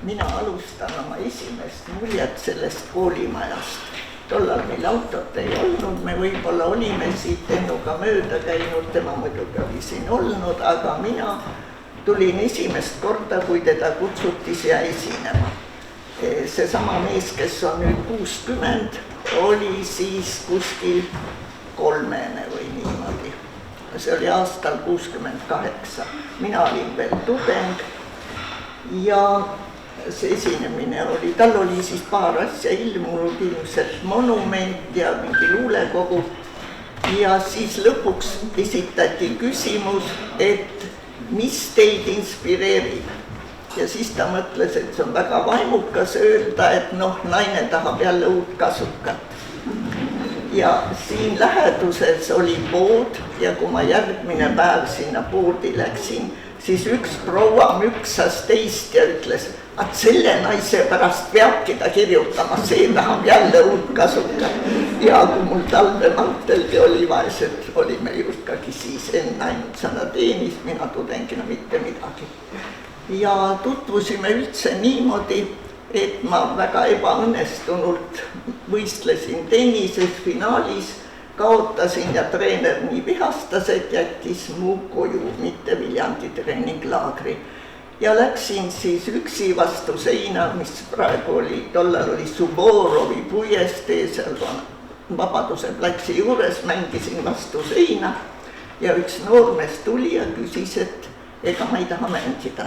mina alustan oma esimest muljet sellest koolimajast. Tollal meil autot ei olnud, me võib-olla olime siit Ennuga mööda käinud, tema muidugi oli siin olnud, aga mina tulin esimest korda, kui teda kutsuti siia esinema. Seesama mees, kes on nüüd 60, oli siis kuskil 3 või niimoodi. See oli aastal 68. Mina olin veel tudeng ja see esinemine oli, tal oli siis paar asja ilmunud, ilmselt monument ja mingi luulekogu. Ja siis lõpuks esitati küsimus, et mis teid inspireerib. Ja siis ta mõtles, et see on väga vaimukas öelda, et naine tahab jälle uut kasukat. Ja siin läheduses oli pood ja kui ma järgmine päev sinna poodi läksin, siis üks proua müksas teist ja ütles, et selle naise pärast peabki ta kirjutama, see tahab jälle uut kasukat. Ja kui mul talvemantelgi oli vaesed, olime ikkagi siis enne ainult sõna teenis, mina tudengina mitte midagi. Ja tutvusime üldse niimoodi, et ma väga ebaõnnestunult võistlesin tennises finaalis, kaotasin ja treener nii vihastas, et jättis mu koju, mitte Viljandi treeninglaagri. Ja läksin siis üksi vastu seina, mis praegu oli, tollal oli Suborovi puiestee, seal Vabaduse platsi juures, mängisin vastu seina ja üks noormees tuli ja küsis, et ega ma ei taha mängida.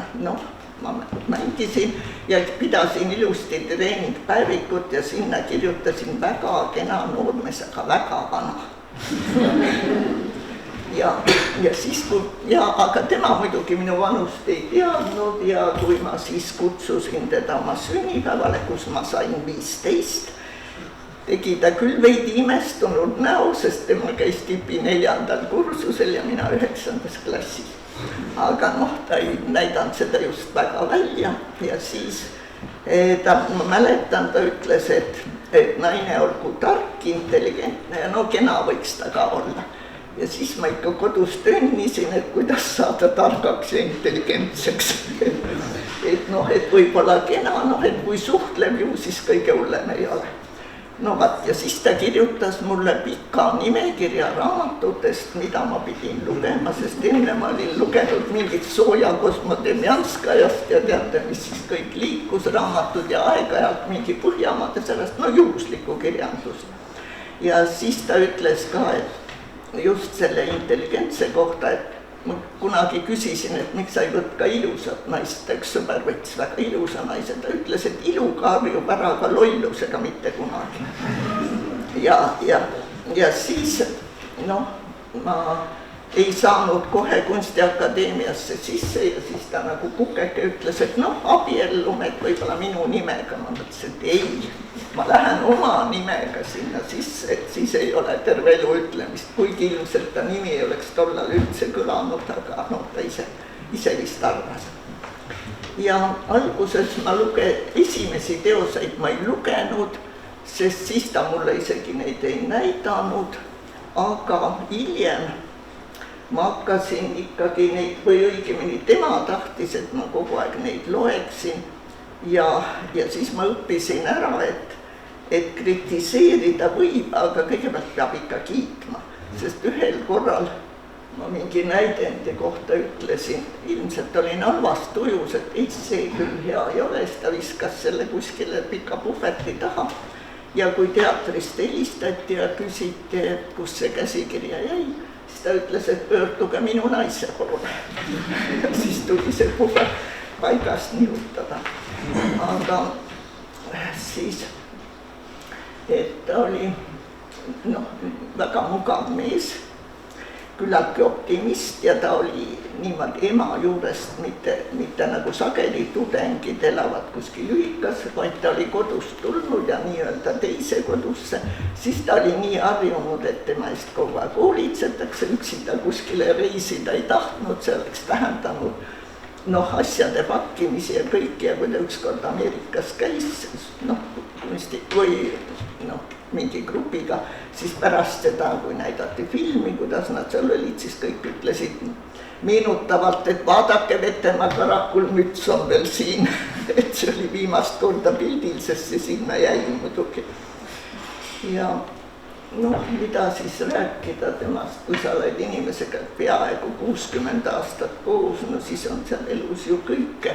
Ma mängisin ja pidasin ilusti treeningpäevikut ja sinna kirjutasin väga kena noormees, aga väga vana. Aga tema muidugi minu vanust ei teadnud ja kui ma siis kutsusin teda oma sünnipäevale, kus ma sain 15, tegi ta küll veidi imestunud näo, sest tema käis tipi 4. kursusel ja mina 9. klassis. Aga ta ei näidanud seda just väga välja ja siis ma mäletan, ta ütles, et naine olgu tark, intelligentne ja kena võiks ta ka olla. Ja siis ma ikka kodus tönnisin, et kuidas saada targaks ja intelligentseks. Et võib-olla kena, et kui suhtleb ju, siis kõige hullem ei ole. Ja siis ta kirjutas mulle pika nimekirja raamatutest, mida ma pidin lugema, sest enne ma olin lugenud mingit Sooja Kosmodemjanskajast ja teate, mis siis kõik liikus raamatud ja aeg-ajalt mingi Põhjamaade sellest, juhuslikku kirjandust. Ja siis ta ütles ka, et just selle intelligentse kohta, et ma kunagi küsisin, et miks sa ei võt ka ilusat naist, üks sõber võttis väga ilusa naise, ta ütles, et ilu karjub ära ka lollusega mitte kunagi. Ja siis, ma ei saanud kohe Kunstiakadeemiasse sisse ja siis ta nagu kukeke ütles, et abiellume, et võib-olla minu nimega, ma mõtlesin, et ei. Ma lähen oma nimega sinna sisse, et siis ei ole terve elu ütlemist, kuigi ilmselt ta nimi ei oleks tollal üldse kõlanud, aga ta ise vist arvas. Ja alguses ma esimesi teoseid ma ei lugenud, sest siis ta mulle isegi neid ei näidanud, aga hiljem ma hakkasin ikkagi neid, või õigemini tema tahtis, et ma kogu aeg neid loeksin ja siis ma õppisin ära, et kritiseerida võib, aga kõigepealt peab ikka kiitma, sest ühel korral ma mingi näidendi kohta ütlesin, ilmselt olin halvast tujus, et ei, see küll hea ei ole, siis ta viskas selle kuskile pika puhveti taha ja kui teatrist helistati ja küsiti, et kus see käsikirja jäi, siis ta ütles, et pöörduge minu naise poole. Ja siis tuli see puhvet paigast nihutada, aga siis et ta oli väga mugav mees, küllaltki optimist ja ta oli niimoodi ema juurest, mitte nagu sageli tudengid elavad kuskil ühikas, vaid ta oli kodust tulnud ja nii-öelda teise kodusse, siis ta oli nii harjunud, et tema eest kogu aeg hoolitsetakse, üksi ta kuskile reisida ei tahtnud, see oleks tähendanud asjade pakkimisi ja kõik ja kui ta ükskord Ameerikas käis, või mingi grupiga, siis pärast seda, kui näidati filmi, kuidas nad seal olid, siis kõik ütlesid, meenutavalt, et vaadake, Vetemaa Karakul müts on veel siin, et see oli viimast korda pildil, sest see sinna jäi muidugi. Ja noh, mida siis rääkida temast, kui sa oled inimesega peaaegu 60 aastat koos, no siis on seal elus ju kõike.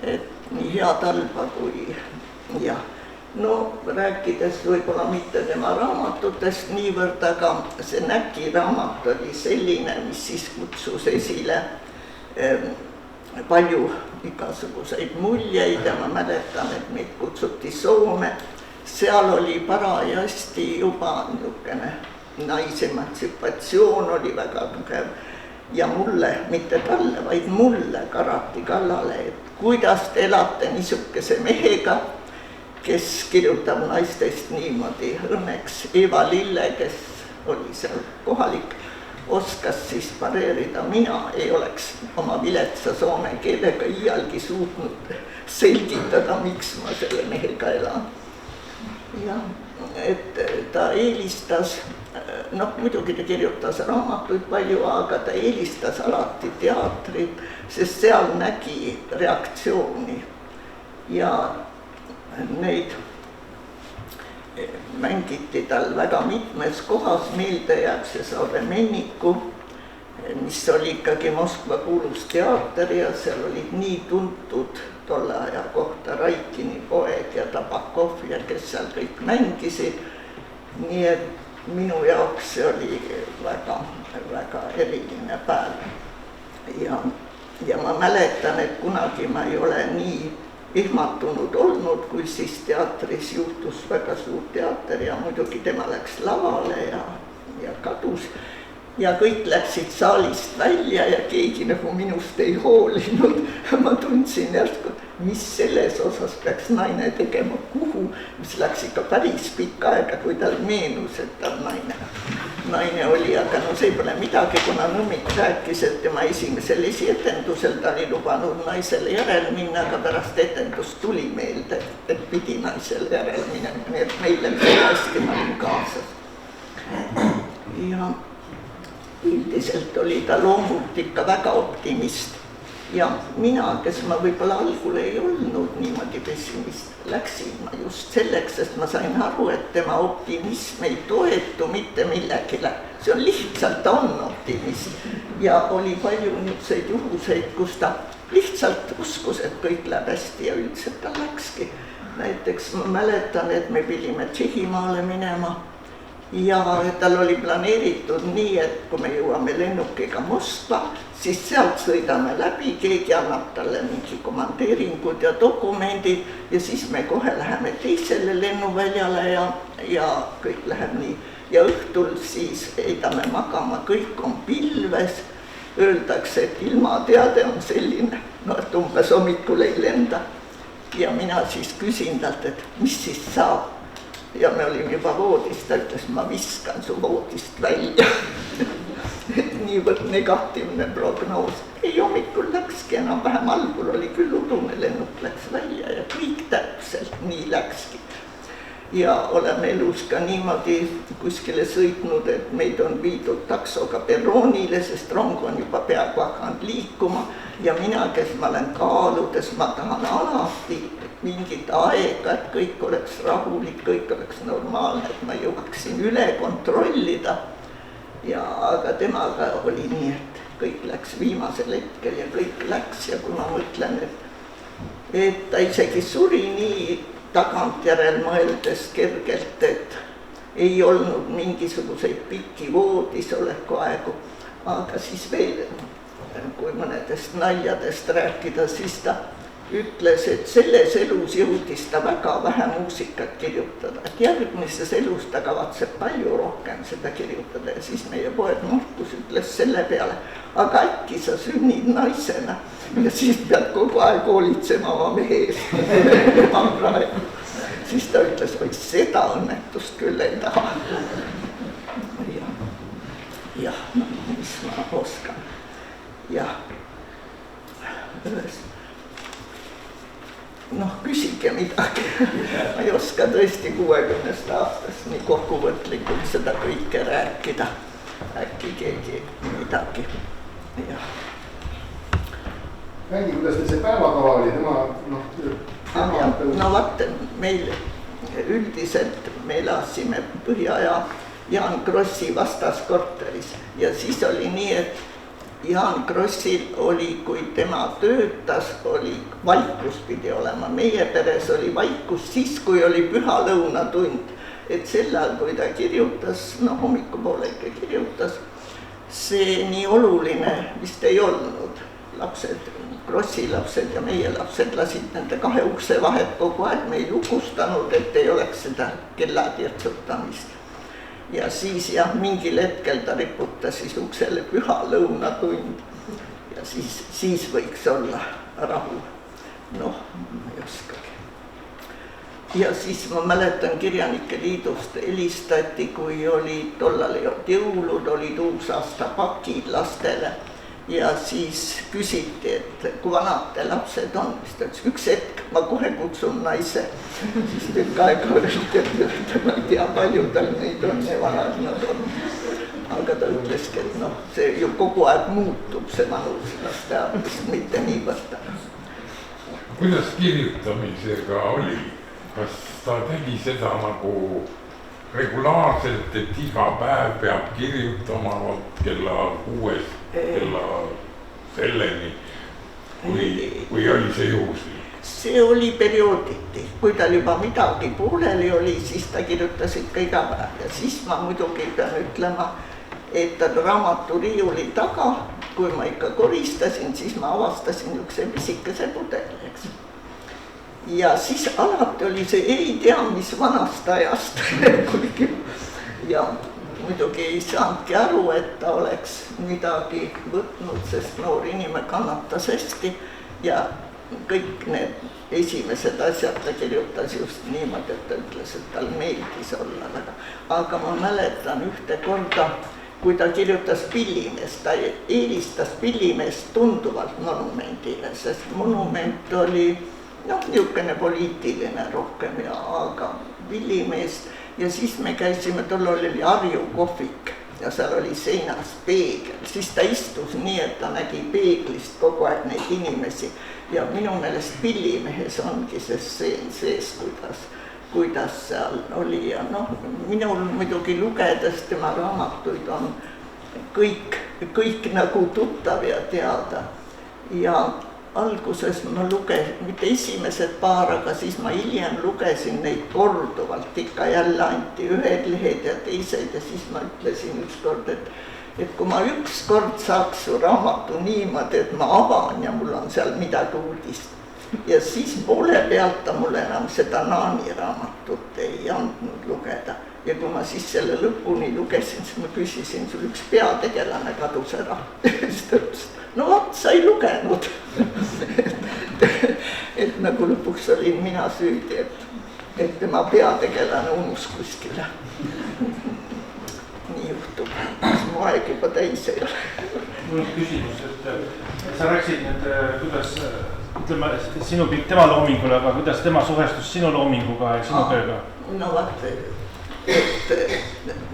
Et nii head halba kui jah. No rääkides võib-olla mitte tema raamatutest niivõrd, aga see Näki raamat oli selline, mis siis kutsus esile palju igasuguseid muljeid ja ma mäletan, et meid kutsuti Soome. Seal oli parajasti juba niisugune naisemantsipatsioon oli väga tugev ja mulle, mitte talle, vaid mulle karati kallale, et kuidas te elate niisuguse mehega, kes kirjutab naistest niimoodi. Õnneks Eva Lille, kes oli seal kohalik, oskas siis pareerida. Mina ei oleks oma viletsa soome keelega iialgi suutnud selgitada, miks ma selle mehega elan. Jah, et ta eelistas, noh muidugi ta kirjutas raamatuid palju, aga ta eelistas alati teatrit, sest seal nägi reaktsiooni ja neid mängiti tal väga mitmes kohas. Meelde jääb see Savremenniku, mis oli ikkagi Moskva kuulus teater ja seal olid nii tuntud tolle aja kohta Raikini poeg ja Tabakov ja kes seal kõik mängisid. Nii et minu jaoks see oli väga, väga eriline päev. Ja ma mäletan, et kunagi ma ei ole nii ehmatunud olnud, kui siis teatris juhtus väga suur teater ja muidugi tema läks lavale ja kadus. Ja kõik läksid saalist välja ja keegi nagu minust ei hoolinud. Ma tundsin järsku, mis selles osas peaks naine tegema, kuhu, mis läks ikka päris pikka aega, kui tal meenus, et ta naine oli, aga no see pole midagi, kuna Nõmmik rääkis, et tema esimesel esietendusel ta oli lubanud naisele järel minna, aga pärast etendust tuli meelde, et pidi naisele järel minema, nii et meile hästi ma olin kaasas. Ja üldiselt oli ta loomult ikka väga optimist ja mina, kes ma võib-olla algul ei olnud niimoodi pessimist, läksin ma just selleks, sest ma sain aru, et tema optimism ei toetu mitte millegile. See on lihtsalt, ta on optimist ja oli palju niisuguseid juhuseid, kus ta lihtsalt uskus, et kõik läheb hästi ja üldiselt ta läkski. Näiteks ma mäletan, et me pidime Tšehhimaale minema ja tal oli planeeritud nii, et kui me jõuame lennukiga Moskva, siis sealt sõidame läbi, keegi annab talle mingi komandeeringud ja dokumendid ja siis me kohe läheme teisele lennuväljale ja kõik läheb nii. Ja õhtul siis heidame magama, kõik on pilves, öeldakse, et ilmateade on selline, no et umbes hommikul ei lenda. Ja mina siis küsin talt, et mis siis saab? Ja me olime juba voodis, ta ütles, ma viskan su voodist välja. Et niivõrd negatiivne prognoos. Ei, hommikul läkski enam vähem, algul oli küll udune, lennuk läks välja ja kõik täpselt nii läkski. Ja oleme elus ka niimoodi kuskile sõitnud, et meid on viidud taksoga perroonile, sest rong on juba peaaegu hakanud liikuma ja mina, kes ma olen kaaludes, ma tahan alati mingit aega, et kõik oleks rahulik, kõik oleks normaalne, et ma jõuaksin üle kontrollida. Ja aga temaga oli nii, et kõik läks viimasel hetkel ja kõik läks ja kui ma mõtlen, et ta isegi suri nii tagantjärel mõeldes kergelt, et ei olnud mingisuguseid pikki voodisoleku aegu, aga siis veel, kui mõnedest naljadest rääkida, siis ta ütles, et selles elus jõudis ta väga vähe muusikat kirjutada, et järgmises elus ta kavatseb palju rohkem seda kirjutada ja siis meie poeg Markus ütles selle peale, aga äkki sa sünnid naisena ja siis pead kogu aeg hoolitsema oma mehe eest. Siis ta ütles, oi seda õnnetust küll ei taha. Jah, no, mis ma oskan. Jah, noh, küsige midagi. Ma ei oska tõesti 60 aastast nii kokkuvõtlikult seda kõike rääkida. Äkki keegi midagi räägi, kuidas teil see päevakava oli, no vaata, meil üldiselt me elasime Põhja ja Jaan Krossi vastaskorteris ja siis oli nii, et Jaan Krossil oli, kui tema töötas, oli vaikus pidi olema, meie peres oli vaikus siis, kui oli pühalõunatund, et sel ajal, kui ta kirjutas, no hommikupoole ikka kirjutas, see nii oluline vist ei olnud. Lapsed, Krossi lapsed ja meie lapsed lasid nende kahe ukse vahet kogu aeg, me ei lukustanud, et ei oleks seda kellatirtsutamist. Ja siis jah, mingil hetkel ta riputas siis uksele pühalõunatund ja siis võiks olla rahu. Noh, ma ei oskagi. Ja siis ma mäletan Kirjanike Liidust helistati, kui oli tollal jõulud, olid uusaasta pakid lastele ja siis küsiti, et kui vanad te lapsed on, siis ta ütles, üks hetk, ma kohe kutsun naise. Siis tükk aega olid, et ma ei tea, palju tal neid on ja vanad nad on. Aga ta ütleski, et noh, see ju kogu aeg muutub, see vanus laste aadist, mitte nii võtta. Kuidas kirjutamisega oli? Kas ta tegi seda nagu regulaarselt, et iga päev peab kirjutama kella 6, kella selleni, kui oli see juhuslik? See oli periooditi, kui tal juba midagi pooleli oli, siis ta kirjutas ikka iga päev ja siis ma muidugi pean ütlema, et ta raamaturiiuli taga, kui ma ikka koristasin, siis ma avastasin üks pisikese pudeli, eks. Ja siis alati oli see ei tea, mis vanast ajast ja muidugi ei saanudki aru, et ta oleks midagi võtnud, sest noor inimene kannatas hästi ja kõik need esimesed asjad ta kirjutas just niimoodi, et ta ütles, et tal meeldis olla väga. Aga ma mäletan ühte korda, kui ta kirjutas Pillimeest, ta eelistas Pillimeest tunduvalt monumendile, sest monument oli niisugune poliitiline rohkem, aga Pillimeest ja siis me käisime, tol oli Harju kohvik ja seal oli seinas peegel, siis ta istus nii, et ta nägi peeglist kogu aeg neid inimesi ja minu meelest Pillimehes ongi see stseen sees, kuidas seal oli ja noh, minul muidugi lugedes tema raamatuid on kõik nagu tuttav ja teada ja alguses ma lugesin, mitte esimesed paar, aga siis ma hiljem lugesin neid korduvalt, ikka jälle anti ühed lehed ja teised ja siis ma ütlesin ükskord, et kui ma ükskord saaks su raamatu niimoodi, et ma avan ja mul on seal midagi uudist. Ja siis poole pealt ta mulle enam seda Naani raamatut ei andnud lugeda. Ja kui ma siis selle lõpuni lugesin, siis ma küsisin, sul üks peategelane kadus ära. Siis ta ütles, no vot, sa ei lugenud. et nagu lõpuks olin mina süüdi, et tema peategelane unus kuskile. Nii juhtub, siis mu aeg juba täis ei ole. Mul on küsimus, et sa rääksid nüüd, kuidas, ütleme, sinu pilk tema loomingule, aga kuidas tema suhestus sinu loominguga ja sinu tööga? No vaata, et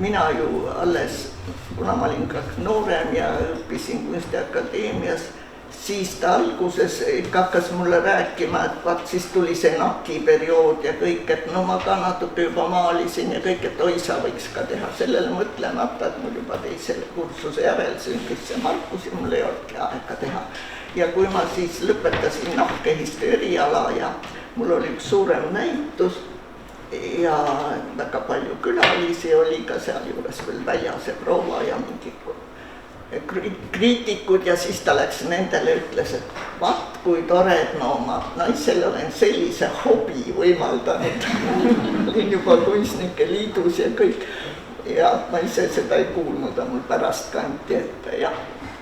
mina ju alles, kuna ma olin ka noorem ja õppisin Kunstiakadeemias, siis ta alguses hakkas mulle rääkima, et vaat siis tuli see NAK-i periood ja kõik, et no ma ka natuke juba maalisin ja kõik, et oi, sa võiks ka teha sellele mõtlemata, et mul juba teisele kursuse järel sündis see Markus ja mul ei olnudki aega teha. Ja kui ma siis lõpetasin nahkehistu eriala ja mul oli üks suurem näitus ja väga palju külalisi oli ka seal juures veel Väljase proua ja mingi kriitikud ja siis ta läks nendele, ütles, et vaat kui tore, et ma oma naisele olen sellise hobi võimaldanud. Olin juba Kunstnike Liidus ja kõik ja ma ise seda ei kuulnud, aga mul pärast kanti ette ja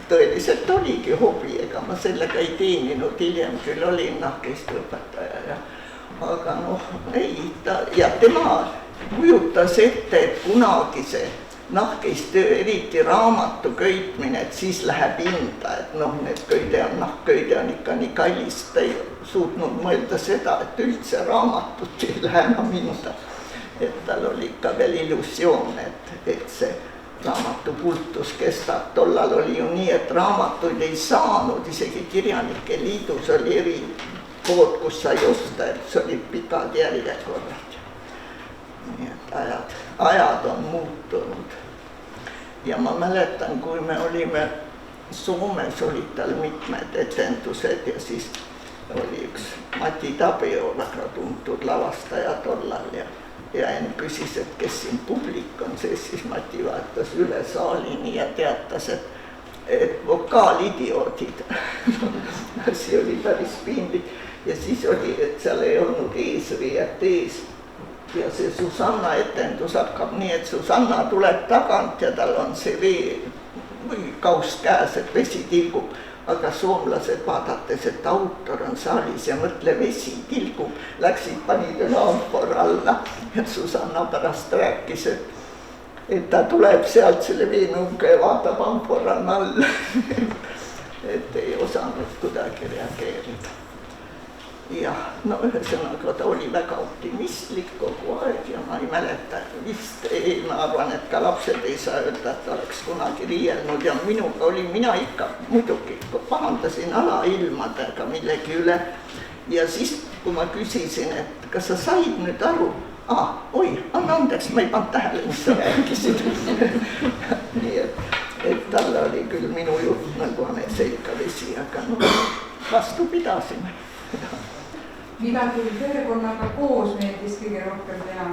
tõeliselt oligi hobi, ega ma sellega ei teeninud, hiljem küll olin nahkehistu õpetaja ja aga noh, ei, ja tema kujutas ette, et kunagi see nahkehistu, eriti raamatu köitmine, et siis läheb hinda, et noh, need nahkköide on ikka nii kallis, ta ei suutnud mõelda seda, et üldse raamatut ei lähe enam hinda. Et tal oli ikka veel illusioon, et see raamatukultus kestab. Tollal oli ju nii, et raamatuid ei saanud, isegi Kirjanike Liidus oli erikood, kus sai osta, et see oli pikad järjekorrad. Nii et ajad on muutunud. Ja ma mäletan, kui me olime Soomes, olid tal mitmed etendused ja siis oli üks Mati Tabio, väga tuntud lavastaja tollal ja enne küsis, et kes siin publik on sees, siis Mati vaatas üle saalini ja teatas, et vokaalidioodid. See oli päris piinlik ja siis oli, et seal ei olnud eesriiet ees ja see Susanna etendus hakkab nii, et Susanna tuleb tagant ja tal on see kauss käes, et vesi tilgub. Aga soomlased vaadates, et autor on saalis ja mõtle, vesi tilgub, läksid, panid üle amfor alla ja Susanna pärast rääkis, et ta tuleb sealt selle veenuga ja vaatab amfor on all. Et ei osanud kuidagi reageerida. Ja no ühesõnaga ta oli väga optimistlik kogu aeg ja ma ei mäleta, vist ma arvan, et ka lapsed ei saa öelda, et ta oleks kunagi riielnud ja minuga oli, mina ikka muidugi pahandasin alailmadega millegi üle ja siis, kui ma küsisin, et kas sa said nüüd aru, oi, anna andeks, ma ei pannud tähele, mis sa rääkisid. Nii et talle oli küll minu jutt nagu Ane selga vesi, aga no vastu pidasime. Mida küll perekonnaga koos meeldis kõige rohkem teha?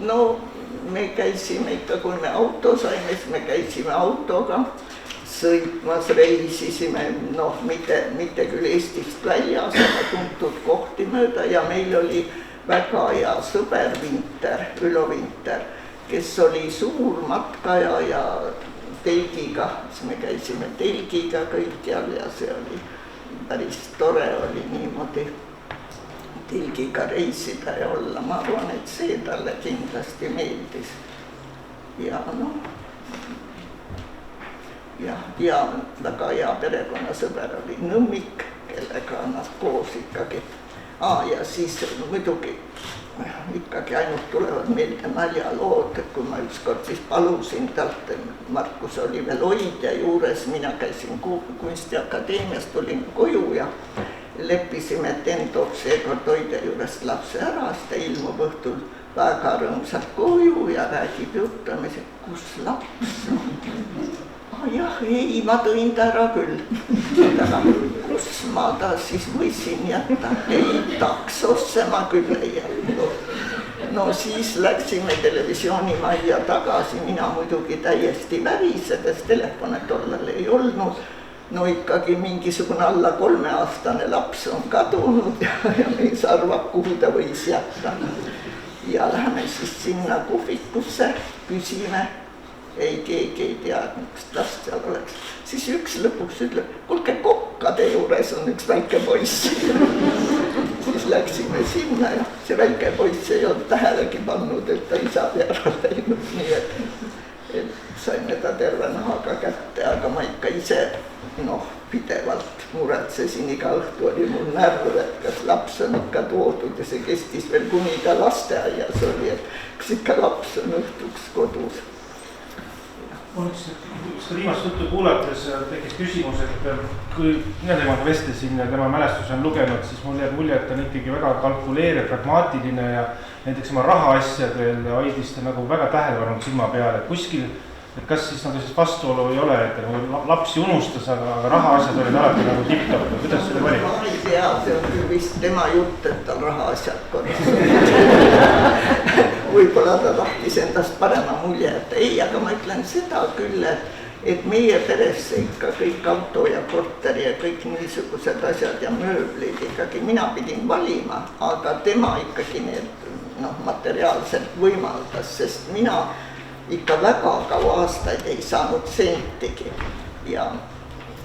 No me käisime ikka, kui me auto saime, siis me käisime autoga sõitmas, reisisime, noh, mitte küll Eestist väljas, aga tuntud kohti mööda ja meil oli väga hea sõber Vinter, Ülo Vinter, kes oli suur matkaja ja telgiga, siis me käisime telgiga kõikjal ja see oli päris tore oli niimoodi telgiga reisida ja olla. Ma arvan, et see talle kindlasti meeldis. Ja noh, ja väga hea perekonnasõber oli Nõmmik, kellega nad koos ikkagi. Ja siis muidugi ikkagi ainult tulevad meelde naljalood, kui ma ükskord siis palusin talt, Markus oli veel hoidja juures, mina käisin Kunstiakadeemias, tulin koju ja leppisime, et Enn toob seekord hoidja juurest lapse ära, siis ta ilmub õhtul väga rõõmsalt koju ja räägib juttamis, et kus laps on. Jah, ei, ma tõin ta ära küll. Kus ma ta siis võisin jätta? Ei, taksosse ma küll ei jätnud. No siis läksime televisioonimajja tagasi, mina muidugi täiesti värisedes, telefone tollal ei olnud. No ikkagi mingisugune alla 3-aastane laps on kadunud ja mees arvab, kuhu ta võis jätta. Ja läheme siis sinna kohvikusse, küsime. Ei, keegi ei teadnud, kas last seal oleks. Siis üks lõpuks ütleb, kuulge, kokkade juures on üks väike poiss. Siis läksime sinna ja see väike poiss ei olnud tähelegi pannud, et ta isa ära läinud. Nii et saime ta terve nahaga kätte, aga ma ikka ise pidevalt muretsesin, iga õhtu oli mul närv, et kas laps on ikka toodud ja see kestis veel kuni ka lasteaias oli, et kas ikka laps on õhtuks kodus. Mul üks viimast juttu kuulates tekkis küsimus, et kui mina temaga vestlesin ja tema mälestus on lugenud, siis mul jääb mulje, et ta on ikkagi väga kalkuleeriv, pragmaatiline ja näiteks oma rahaasjadel hoidis ta nagu väga tähelepanu silma peale, et kuskil, et kas siis nagu siis vastuolu ei ole, et nagu lapsi unustas, aga rahaasjad olid alati nagu tipp-top, kuidas see oli? Ma ei tea, see on küll vist tema jutt, et tal rahaasjad korras. Võib-olla ta tahtis endast parema mulje, et ei, aga ma ütlen seda küll, et meie peresse ikka kõik auto ja korteri ja kõik niisugused asjad ja mööblid ikkagi mina pidin valima, aga tema ikkagi need materiaalselt võimaldas, sest mina ikka väga kaua aastaid ei saanud sentigi ja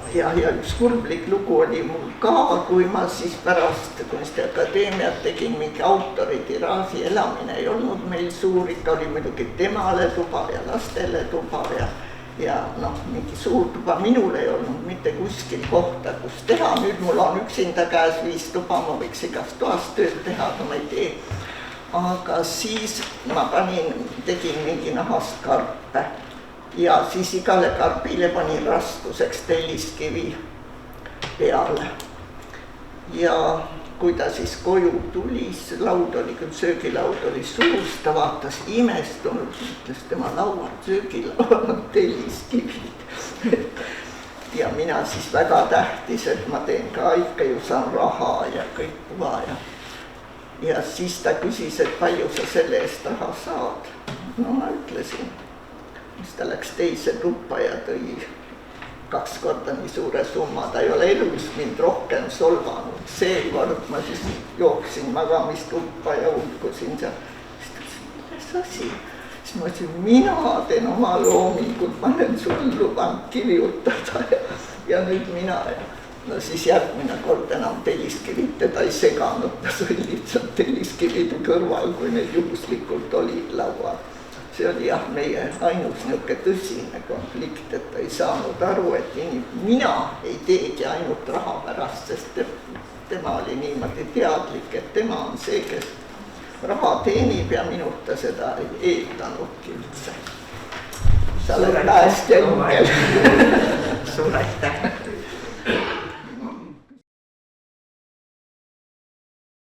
üks kurblik lugu oli mul ka, kui ma siis pärast Kunstiakadeemiat tegin mingi autoritiraaži, elamine ei olnud meil suur, ikka oli muidugi temale tuba ja lastele tuba ja mingi suur tuba, minul ei olnud mitte kuskil kohta, kus teha, nüüd mul on üksinda käes 5 tuba, ma võiks igast toast tööd teha, aga ma ei tee. aga siis ma tegin mingi nahast karpe ja siis igale karbile panin raskuseks telliskivi peale. Ja kui ta siis koju tuli, see laud oli, küll söögilaud oli suus, ta vaatas imestunud, ütles tema laual, söögilaual on telliskivid. Ja mina siis väga tähtis, et ma teen ka ikka ju saan raha ja kõik puha ja siis ta küsis, et palju sa selle eest raha saad. No ma ütlesin, siis ta läks teise tuppa ja tõi 2 korda nii suure summa, ta ei ole elus mind rohkem solvanud. Seekord ma siis jooksin magamistuppa ja ulkusin seal. Siis ta ütles, milles asi? Siis ma ütlesin, mina teen oma loomingut, ma olen sul lubanud kirjutada ja nüüd mina. No siis järgmine kord enam telliskivid teda ei seganud, ta sai lihtsalt telliskivide kõrval, kui need juhuslikult olid laual. See oli jah, meie ainus niuke tõsine konflikt, et ta ei saanud aru, et mina ei teegi ainult raha pärast, sest tema oli niimoodi teadlik, et tema on see, kes raha teenib ja minult ta seda ei eeldanudki üldse. Sa oled päästja ingel. Suur aitäh!